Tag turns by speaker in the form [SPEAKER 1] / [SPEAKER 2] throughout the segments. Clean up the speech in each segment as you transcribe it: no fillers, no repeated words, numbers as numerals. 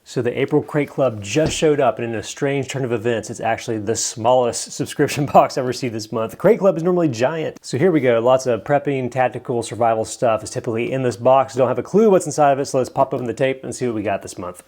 [SPEAKER 1] So the April Crate Club just showed up, and in a strange turn of events, it's actually the smallest subscription box I've received this month. The Crate Club is normally giant. So here we go, lots of prepping, tactical, survival stuff is typically in this box. Don't have a clue what's inside of it, so let's pop open the tape and see what we got this month.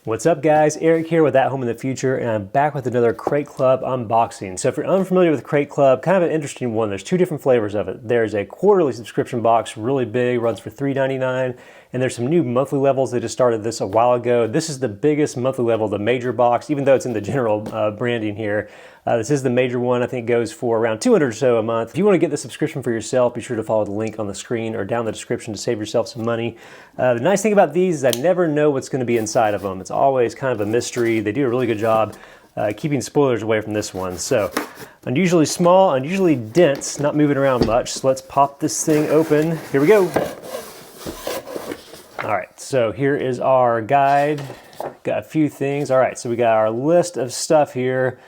[SPEAKER 1] What's up guys, Eric here with At Home in the Future, and I'm back with another Crate Club unboxing. So if you're unfamiliar with Crate Club, kind of an interesting one. There's two different flavors of it. There's a quarterly subscription box, really big, runs for $3.99, and there's some new monthly levels. They just started this a while ago. This is the biggest monthly level, the major box, even though it's in the general branding here. This is the major one. I think goes for around $200 or so a month. If you want to get the subscription for yourself, be sure to follow the link on the screen or down in the description to save yourself some money. The nice thing about these is I never know what's going to be inside of them. It's always kind of a mystery. They do a really good job keeping spoilers away from this one. So unusually small, unusually dense, not moving around much. So let's pop this thing open. Here we go. All right, so here is our guide. Got a few things. All right, so we got our list of stuff here.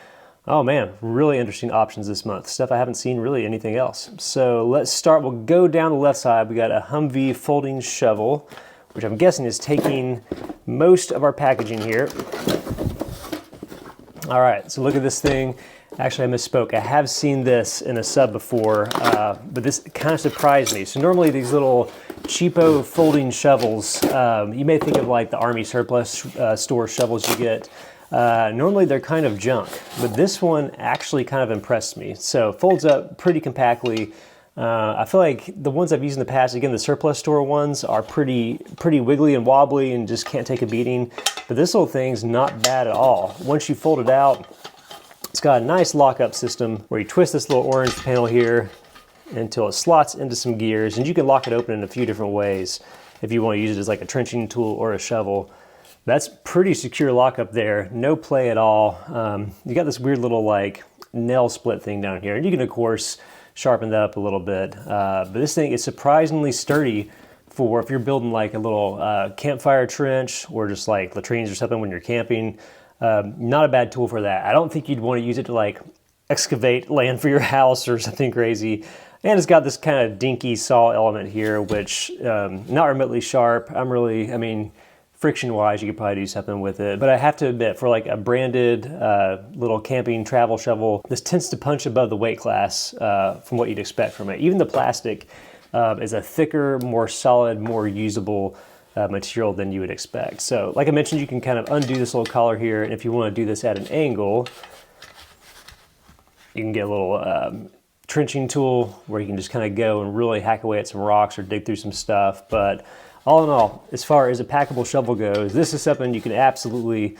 [SPEAKER 1] Oh man, really interesting options this month. Stuff I haven't seen really anything else. So let's start, we'll go down the left side. We got a Humvee folding shovel, which I'm guessing is taking most of our packaging here. All right, so look at this thing. Actually, I misspoke. I have seen this in a sub before, but this kind of surprised me. So normally these little cheapo folding shovels, you may think of like the Army surplus store shovels you get. Normally they're kind of junk, but this one actually kind of impressed me. So it folds up pretty compactly. I feel like the ones I've used in the past, again, the surplus store ones are pretty wiggly and wobbly and just can't take a beating. But this little thing's not bad at all. Once you fold it out, it's got a nice lockup system where you twist this little orange panel here until it slots into some gears, and you can lock it open in a few different ways if you want to use it as like a trenching tool or a shovel. That's pretty secure lockup there, no play at all. You got this weird little like nail split thing down here, and you can of course sharpen that up a little bit. But this thing is surprisingly sturdy for if you're building like a little campfire trench or just like latrines or something when you're camping. Not a bad tool for that. I don't think you'd want to use it to like excavate land for your house or something crazy. And it's got this kind of dinky saw element here, which not remotely sharp. Friction-wise, you could probably do something with it. But I have to admit, for like a branded little camping travel shovel, this tends to punch above the weight class from what you'd expect from it. Even the plastic is a thicker, more solid, more usable material than you would expect. So like I mentioned, you can kind of undo this little collar here. And if you want to do this at an angle, you can get a little trenching tool where you can just kind of go and really hack away at some rocks or dig through some stuff. But all in all, as far as a packable shovel goes, this is something you can absolutely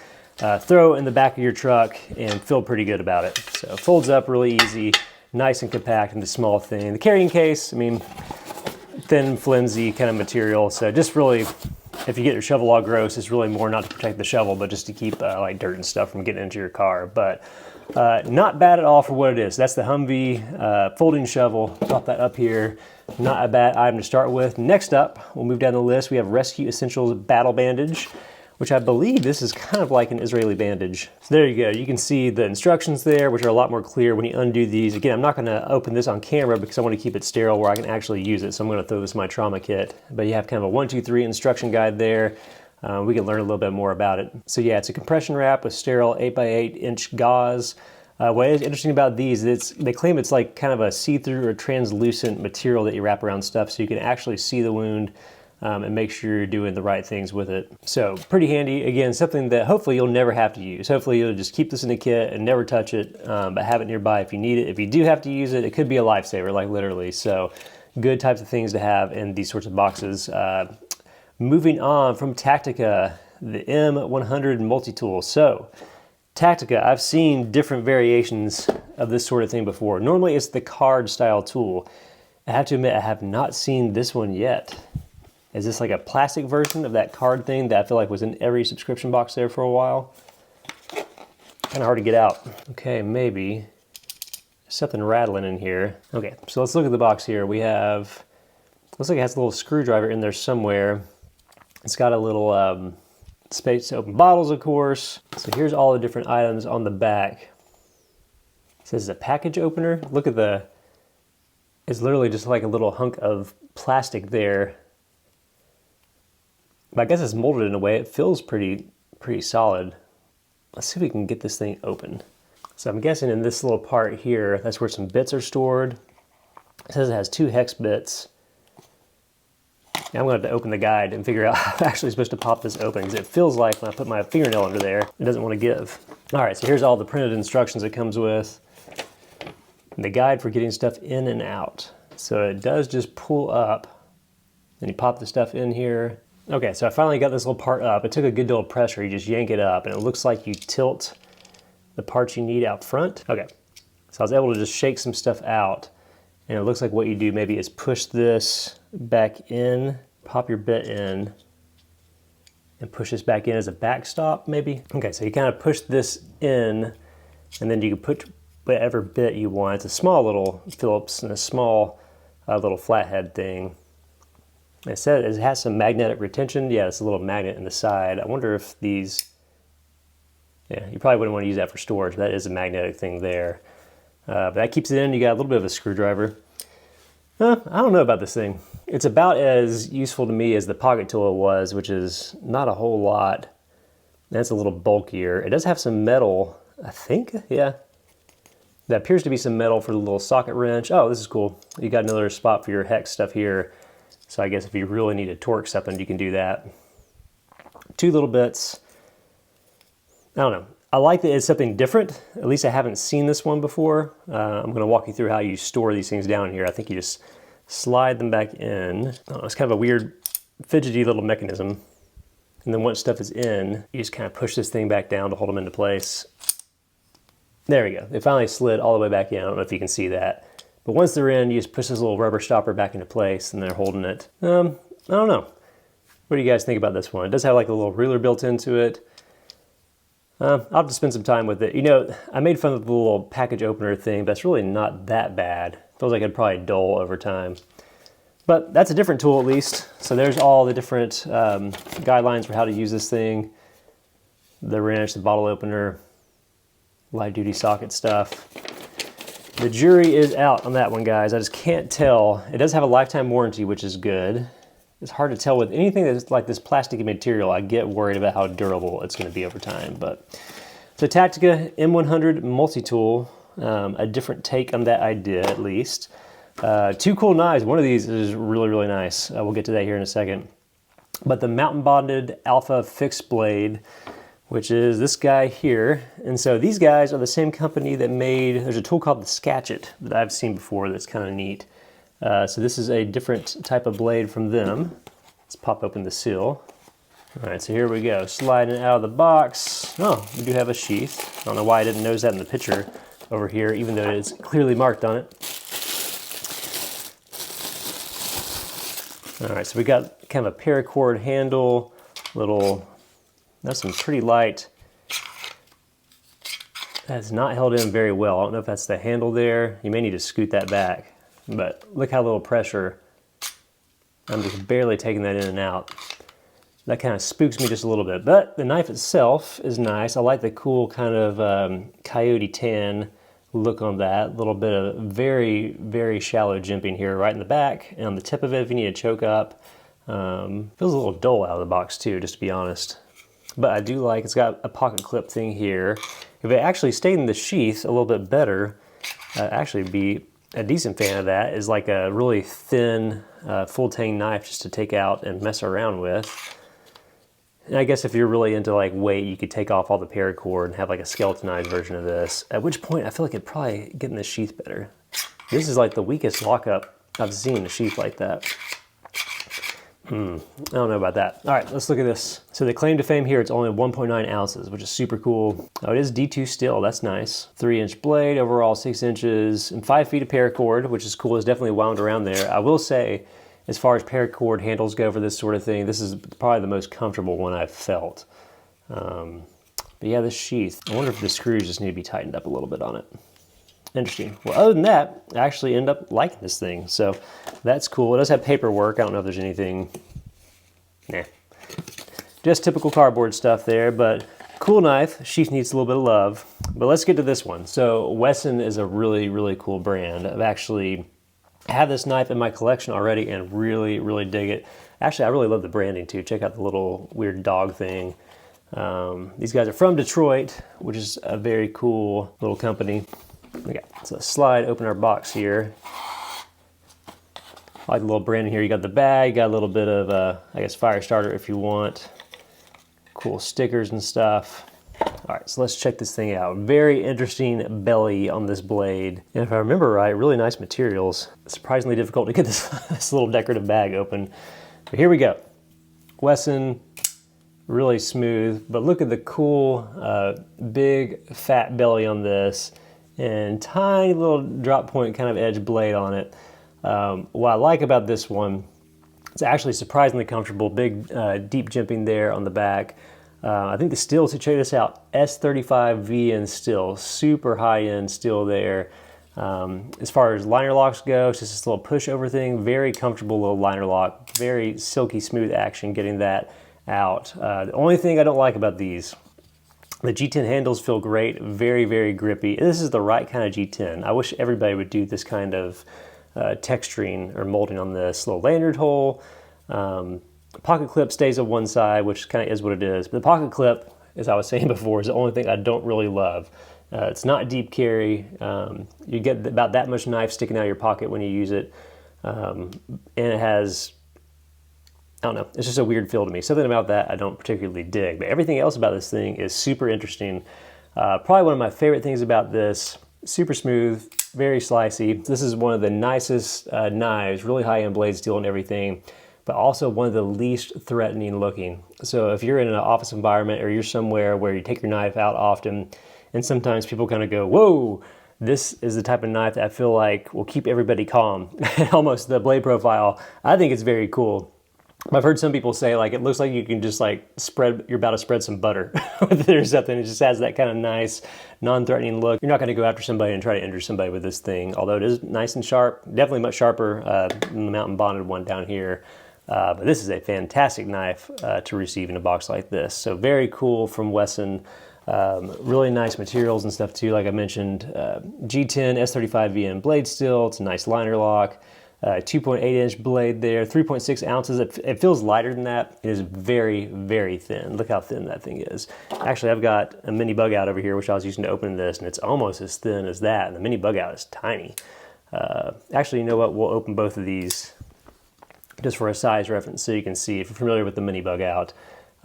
[SPEAKER 1] throw in the back of your truck and feel pretty good about it. So it folds up really easy, nice and compact in the small thing. The carrying case, thin, flimsy kind of material. So just really, if you get your shovel all gross, it's really more not to protect the shovel, but just to keep like dirt and stuff from getting into your car. But not bad at all for what it is. That's the Humvee folding shovel. Pop that up here. Not a bad item to start with. Next up, we'll move down the list. We have Rescue Essentials Battle Bandage, which I believe this is kind of like an Israeli bandage. So there you go. You can see the instructions there, which are a lot more clear when you undo these. Again, I'm not going to open this on camera because I want to keep it sterile where I can actually use it. So I'm going to throw this in my trauma kit. But you have kind of a 1, 2, 3 instruction guide there. We can learn a little bit more about it. So yeah, it's a compression wrap with sterile 8x8 inch gauze. What is interesting about these is they claim it's like kind of a see-through or translucent material that you wrap around stuff so you can actually see the wound and make sure you're doing the right things with it. So pretty handy. Again, something that hopefully you'll never have to use. Hopefully you'll just keep this in the kit and never touch it, but have it nearby if you need it. If you do have to use it, it could be a lifesaver, like literally. So good types of things to have in these sorts of boxes. Moving on from Tactica, the M100 multi-tool. So Tactica, I've seen different variations of this sort of thing before. Normally it's the card style tool. I have to admit I have not seen this one yet. Is this like a plastic version of that card thing that I feel like was in every subscription box there for a while? Kind of hard to get out. Okay, maybe. Something rattling in here. Okay, so let's look at the box here. We have, looks like it has a little screwdriver in there somewhere. It's got a little space to open bottles, of course. So here's all the different items on the back. It says it's a package opener. Look at the is literally just like a little hunk of plastic there. But I guess it's molded in a way. It feels pretty solid. Let's see if we can get this thing open. So I'm guessing in this little part here, that's where some bits are stored. It says it has 2 hex bits. Now I'm going to have to open the guide and figure out how I'm actually supposed to pop this open, because it feels like when I put my fingernail under there, it doesn't want to give. All right, so here's all the printed instructions it comes with. And the guide for getting stuff in and out. So it does just pull up, and you pop the stuff in here. Okay, so I finally got this little part up. It took a good deal of pressure. You just yank it up, and it looks like you tilt the parts you need out front. Okay, so I was able to just shake some stuff out, and it looks like what you do maybe is push this back in, pop your bit in, and push this back in as a backstop maybe. Okay, so you kind of push this in, and then you can put whatever bit you want. It's a small little Phillips and a small little flathead thing. It said it has some magnetic retention. Yeah, it's a little magnet in the side. I wonder if these, yeah, you probably wouldn't want to use that for storage. That is a magnetic thing there. But that keeps it in. You got a little bit of a screwdriver. I don't know about this thing. It's about as useful to me as the pocket tool was, which is not a whole lot. That's a little bulkier. It does have some metal, I think, yeah. That appears to be some metal for the little socket wrench. Oh, this is cool. You got another spot for your hex stuff here. So I guess if you really need to torque something, you can do that. 2 little bits. I don't know. I like that it's something different. At least I haven't seen this one before. I'm going to walk you through how you store these things down here. I think you just slide them back in. Oh, it's kind of a weird, fidgety little mechanism. And then once stuff is in, you just kind of push this thing back down to hold them into place. There we go. They finally slid all the way back in. I don't know if you can see that. But once they're in, you just push this little rubber stopper back into place, and they're holding it. I don't know. What do you guys think about this one? It does have like a little ruler built into it. I'll have to spend some time with it. You know, I made fun of the little package opener thing, but it's really not that bad. Feels like it'd probably dull over time. But that's a different tool at least. So there's all the different guidelines for how to use this thing. The wrench, the bottle opener, light duty socket stuff. The jury is out on that one, guys. I just can't tell. It does have a lifetime warranty, which is good. It's hard to tell with anything that's like this plasticky material. I get worried about how durable it's going to be over time. But it's a Tactica M100 multi-tool. A different take on that idea, at least. 2 cool knives. One of these is really, really nice. We'll get to that here in a second. But the mountain bonded alpha fixed blade, which is this guy here. And so these guys are the same company that made, there's a tool called the Scatchet that I've seen before that's kind of neat. So this is a different type of blade from them. Let's pop open the seal. All right, so here we go. Sliding it out of the box. Oh, we do have a sheath. I don't know why I didn't notice that in the picture over here, even though it's clearly marked on it. All right, so we got kind of a paracord handle, that's some pretty light. That's not held in very well. I don't know if that's the handle there. You may need to scoot that back. But look how little pressure. I'm just barely taking that in and out. That kind of spooks me just a little bit. But the knife itself is nice. I like the cool kind of coyote tan look on that. A little bit of very, very shallow jimping here right in the back. And on the tip of it, if you need to choke up. Feels a little dull out of the box too, just to be honest. But I do like, it's got a pocket clip thing here. If it actually stayed in the sheath a little bit better, I'd actually be a decent fan of that. Is like a really thin full tang knife just to take out and mess around with. And I guess if you're really into like weight, you could take off all the paracord and have like a skeletonized version of this. At which point I feel like it'd probably get in the sheath better. This is like the weakest lockup I've seen a sheath like that. I don't know about that. All right, let's look at this. So the claim to fame here, it's only 1.9 ounces, which is super cool. Oh, it is D2 steel, that's nice. 3-inch blade, overall 6 inches, and 5 feet of paracord, which is cool. It's definitely wound around there. I will say, as far as paracord handles go for this sort of thing, this is probably the most comfortable one I've felt. But yeah, this sheath, I wonder if the screws just need to be tightened up a little bit on it. Interesting. Well, other than that, I actually end up liking this thing. So that's cool. It does have paperwork. I don't know if there's anything, just typical cardboard stuff there, but cool knife. Sheath needs a little bit of love. But let's get to this one. So Wesson is a really, really cool brand. I've actually I have this knife in my collection already and really, really dig it. Actually, I really love the branding too. Check out the little weird dog thing. These guys are from Detroit, which is a very cool little company. Okay, so slide open our box here. I like the little branding here. You got the bag, got a little bit of, I guess, fire starter if you want. Cool stickers and stuff. All right, so let's check this thing out. Very interesting belly on this blade. And if I remember right, really nice materials. Surprisingly difficult to get this, this little decorative bag open. But here we go. Wesson, really smooth, but look at the cool, big fat belly on this and tiny little drop point kind of edge blade on it. What I like about this one, it's actually surprisingly comfortable, big deep jimping there on the back. I think the steel, so check this out, S35 VN steel, super high-end steel there. As far as liner locks go, it's just this little pushover thing, very comfortable little liner lock, very silky smooth action getting that out. The only thing I don't like about these, the G10 handles feel great, very, very grippy. This is the right kind of G10. I wish everybody would do this kind of texturing or molding on this little lanyard hole. Pocket clip stays on one side, which kind of is what it is. But the pocket clip, as I was saying before, is the only thing I don't really love. It's not deep carry. You get about that much knife sticking out of your pocket when you use it. And it has, I don't know, it's just a weird feel to me. Something about that I don't particularly dig. But everything else about this thing is super interesting. Probably one of my favorite things about this, super smooth, very slicey. This is one of the nicest knives, really high-end blade steel and everything, but also one of the least threatening looking. So if you're in an office environment or you're somewhere where you take your knife out often, and sometimes people kind of go, whoa, this is the type of knife that I feel like will keep everybody calm. Almost the blade profile, I think it's very cool. I've heard some people say like it looks like you can just like you're about to spread some butter with it or something. It just has that kind of nice, non-threatening look. You're not going to go after somebody and try to injure somebody with this thing, although it is nice and sharp, definitely much sharper than the mountain bonded one down here. But this is a fantastic knife to receive in a box like this. So very cool from Wesson. Really nice materials and stuff too. Like I mentioned, G10 S35 VN blade steel. It's a nice liner lock. 2.8 inch blade there, 3.6 ounces. It feels lighter than that. It is very, very thin. Look how thin that thing is. Actually, I've got a mini bug out over here, which I was using to open this, and it's almost as thin as that. And the mini bug out is tiny. Actually, you know what? We'll open both of these just for a size reference so you can see. If you're familiar with the mini bug out,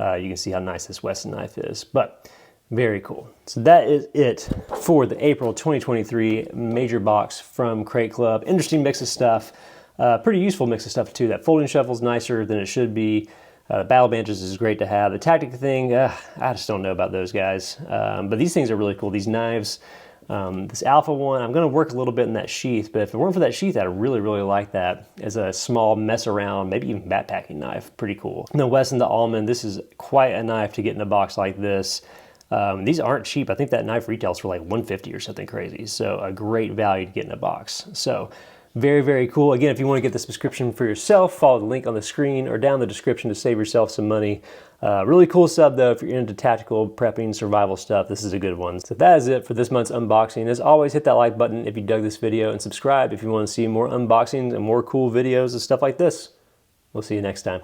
[SPEAKER 1] you can see how nice this Wesson knife is. But very cool. So that is it for the April 2023 major box from Crate Club. Interesting mix of stuff. Pretty useful mix of stuff too. That folding shuffle's nicer than it should be. Battle benches is great to have. The tactic thing, I just don't know about those guys. But these things are really cool. These knives, this Alpha one, I'm gonna work a little bit in that sheath, but if it weren't for that sheath, I'd really, really like that as a small mess around, maybe even backpacking knife. Pretty cool. And then Wesson the Almond, this is quite a knife to get in a box like this. These aren't cheap. I think that knife retails for like $150 or something crazy. So a great value to get in a box. So very, very cool. Again, if you want to get the subscription for yourself, follow the link on the screen or down in the description to save yourself some money. Really cool sub though. If you're into tactical prepping, survival stuff, this is a good one. So that is it for this month's unboxing. As always, hit that like button if you dug this video and subscribe if you want to see more unboxings and more cool videos and stuff like this. We'll see you next time.